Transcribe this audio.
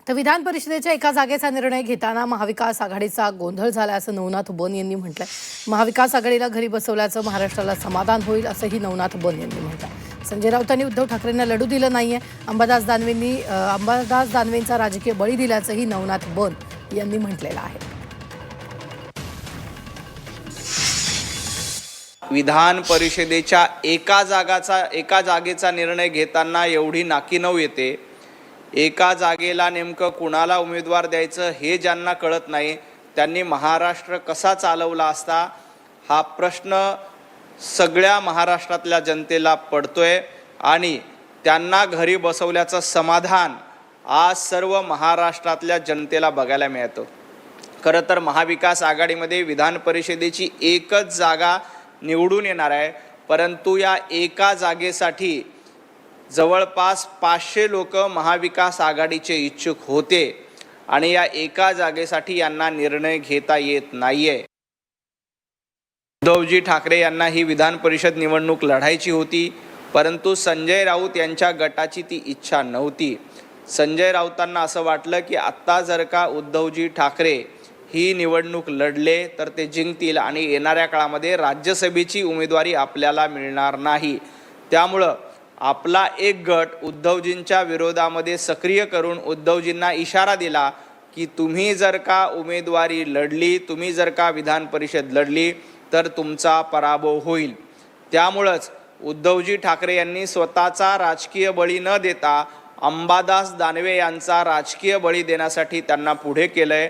तर विधान परिषदेच्या एका जागेचा निर्णय घेताना महाविकास आघाडीचा गोंधळ झाला असं नवनाथ बन यांनी म्हटलंय। महाविकास आघाडीला घरी बसवल्याचं महाराष्ट्राला समाधान होईल असंही नवनाथ बन यांनी म्हटलं। संजय राऊतांनी उद्धव ठाकरेंना लढू दिलं नाहीये, अंबादास दानवेंचा राजकीय बळी दिल्याचंही नवनाथ बन यांनी म्हटलेलं आहे। विधान परिषदेच्या एका जागेचा निर्णय घेताना एवढी नाकीनऊ येते। एका जागेला नेमकं कुणाला उमेदवार द्यायचं हे ज्यांना कळत नाही त्यांनी महाराष्ट्र कसा चालवला असता हा प्रश्न सगळ्या महाराष्ट्रातल्या जनतेला पडतोय आणि त्यांना घरी बसवल्याचं समाधान आज सर्व महाराष्ट्रातल्या जनतेला बघायला मिळतं। खरं तर महाविकास आघाडीमध्ये विधान परिषदेची एकच जागा निवडून येणार आहे, परंतु या एका जागेसाठी जवळपास 500 लोक महाविकास आघाडीचे इच्छुक होते आणि या एका जागेसाठी यांना निर्णय घेता येत नाहीये। उद्धवजी ठाकरे यांना ही विधान परिषद निवडणूक लढायची होती, परंतु संजय राऊत यांच्या गटाची ती इच्छा नव्हती। संजय राऊतांना असं वाटलं की आत्ता जर का उद्धवजी ठाकरे ही निवडणूक लढले तर ते जिंकतील आणि येणाऱ्या काळामध्ये राज्यसभेची उमेदवारी आपल्याला मिळणार नाही। त्यामुळं आपला एक गट उद्धवजींच्या विरोधामध्ये सक्रिय करून उद्धवजींना इशारा दिला की तुम्ही जर का उमेदवारी लढली, तुम्ही जर का विधान परिषद लढली तर तुमचा पराभव होईल। त्यामुळंच उद्धवजी ठाकरे यांनी स्वतःचा राजकीय बळी न देता अंबादास दानवे यांचा राजकीय बळी देण्यासाठी त्यांना पुढे केलंय।